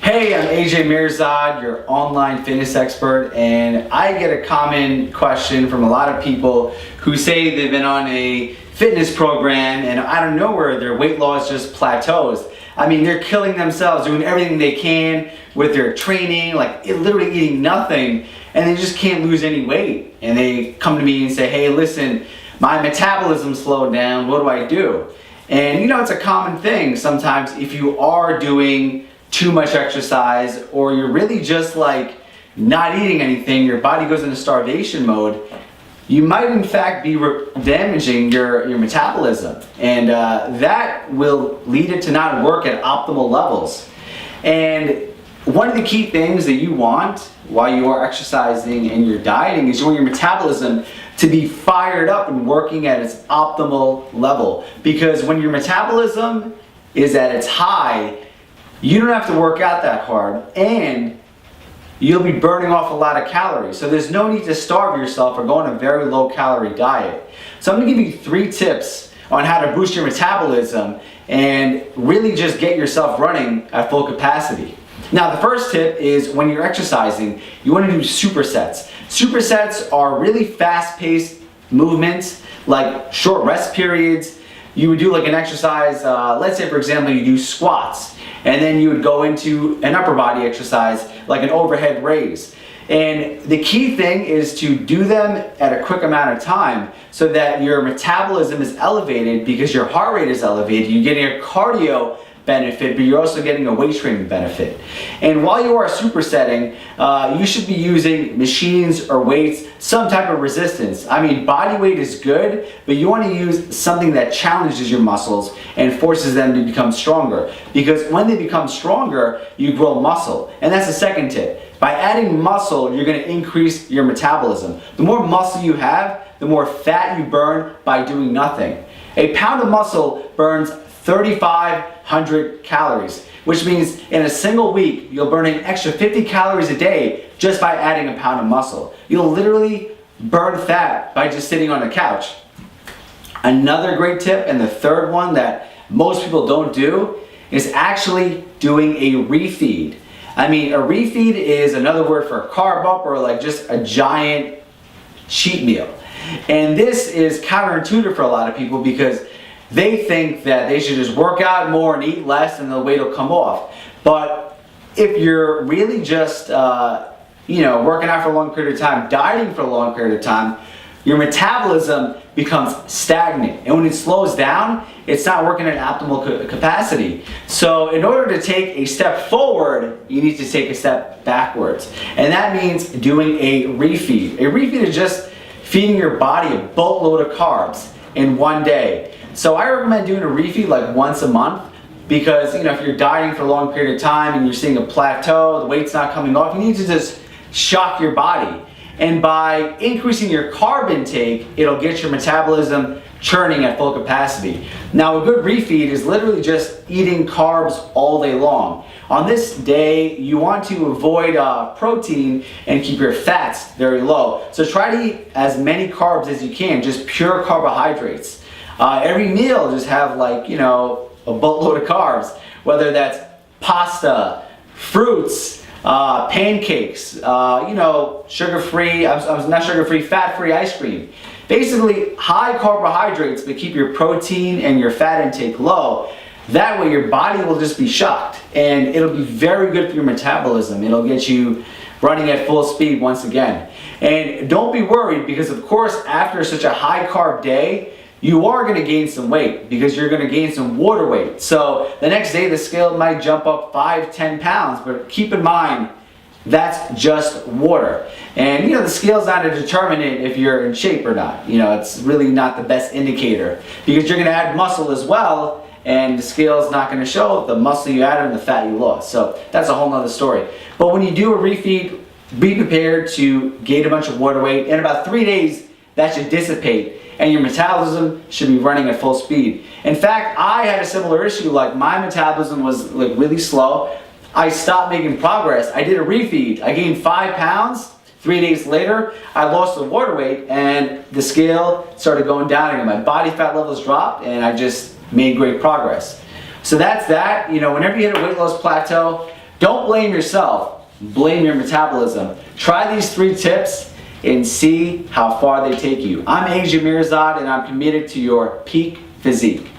Hey, I'm AJ Mirzad, your online fitness expert, and I get a common question from a lot of people who say they've been on a fitness program and out of nowhere their weight loss just plateaus. I mean, they're killing themselves, doing everything they can with their training, like literally eating nothing, and they just can't lose any weight. And they come to me and say, hey, listen, my metabolism slowed down, what do I do? And you know, it's a common thing sometimes if you are doing too much exercise or you're really just like not eating anything, your body goes into starvation mode, you might in fact be damaging your metabolism, and that will lead it to not work at optimal levels. And one of the key things that you want while you are exercising and you're dieting is you want your metabolism to be fired up and working at its optimal level, because when your metabolism is at its high, you don't have to work out that hard and you'll be burning off a lot of calories. So there's no need to starve yourself or go on a very low calorie diet. So I'm gonna give you 3 tips on how to boost your metabolism and really just get yourself running at full capacity. Now, the first tip is when you're exercising, you wanna do supersets. Supersets are really fast-paced movements, like short rest periods. You would do like an exercise, let's say for example you do squats, and then you would go into an upper body exercise like an overhead raise. And the key thing is to do them at a quick amount of time so that your metabolism is elevated because your heart rate is elevated. You're getting a cardio benefit, but you're also getting a weight training benefit. And while you are supersetting, you should be using machines or weights, some type of resistance. I mean, body weight is good, but you want to use something that challenges your muscles and forces them to become stronger. Because when they become stronger, you grow muscle. And that's the second tip. By adding muscle, you're going to increase your metabolism. The more muscle you have, the more fat you burn by doing nothing. A pound of muscle burns 3,500 calories, which means in a single week, you'll burn an extra 50 calories a day just by adding a pound of muscle. You'll literally burn fat by just sitting on the couch. Another great tip, and the third one that most people don't do, is actually doing a refeed. I mean, a refeed is another word for a carb up, or like just a giant cheat meal. And this is counterintuitive for a lot of people because they think that they should just work out more and eat less and the weight will come off. But if you're really just working out for a long period of time, dieting for a long period of time, your metabolism becomes stagnant. And when it slows down, it's not working at optimal capacity. So in order to take a step forward, you need to take a step backwards. And that means doing a refeed. A refeed is just feeding your body a boatload of carbs in one day. So I recommend doing a refeed like once a month, because if you're dieting for a long period of time and you're seeing a plateau, the weight's not coming off, you need to just shock your body. And by increasing your carb intake, it'll get your metabolism churning at full capacity. Now, a good refeed is literally just eating carbs all day long. On this day, you want to avoid protein and keep your fats very low. So try to eat as many carbs as you can, just pure carbohydrates. Every meal just have like, a boatload of carbs, whether that's pasta, fruits, pancakes, sugar-free, not sugar-free, fat-free ice cream. Basically, high carbohydrates, but keep your protein and your fat intake low. That way your body will just be shocked, and it'll be very good for your metabolism. It'll get you running at full speed once again. And don't be worried, because of course, after such a high carb day, you are going to gain some weight because you're going to gain some water weight. So the next day the scale might jump up 5-10 pounds, but keep in mind that's just water. And the scale's not a determinant if you're in shape or not. It's really not the best indicator, because you're going to add muscle as well, and the scale's not going to show the muscle you added and the fat you lost. So that's a whole nother story. But when you do a refeed, be prepared to gain a bunch of water weight. In about 3 days, that should dissipate, and your metabolism should be running at full speed. In fact, I had a similar issue. Like, my metabolism was like really slow. I stopped making progress. I did a refeed. I gained 5 pounds. 3 days later, I lost the water weight, and the scale started going down again. My body fat levels dropped, and I just made great progress. So that's that. Whenever you hit a weight loss plateau, Don't blame yourself, blame your metabolism. Try these 3 tips and see how far they take you. I'm Asia Mirzad and I'm committed to your peak physique.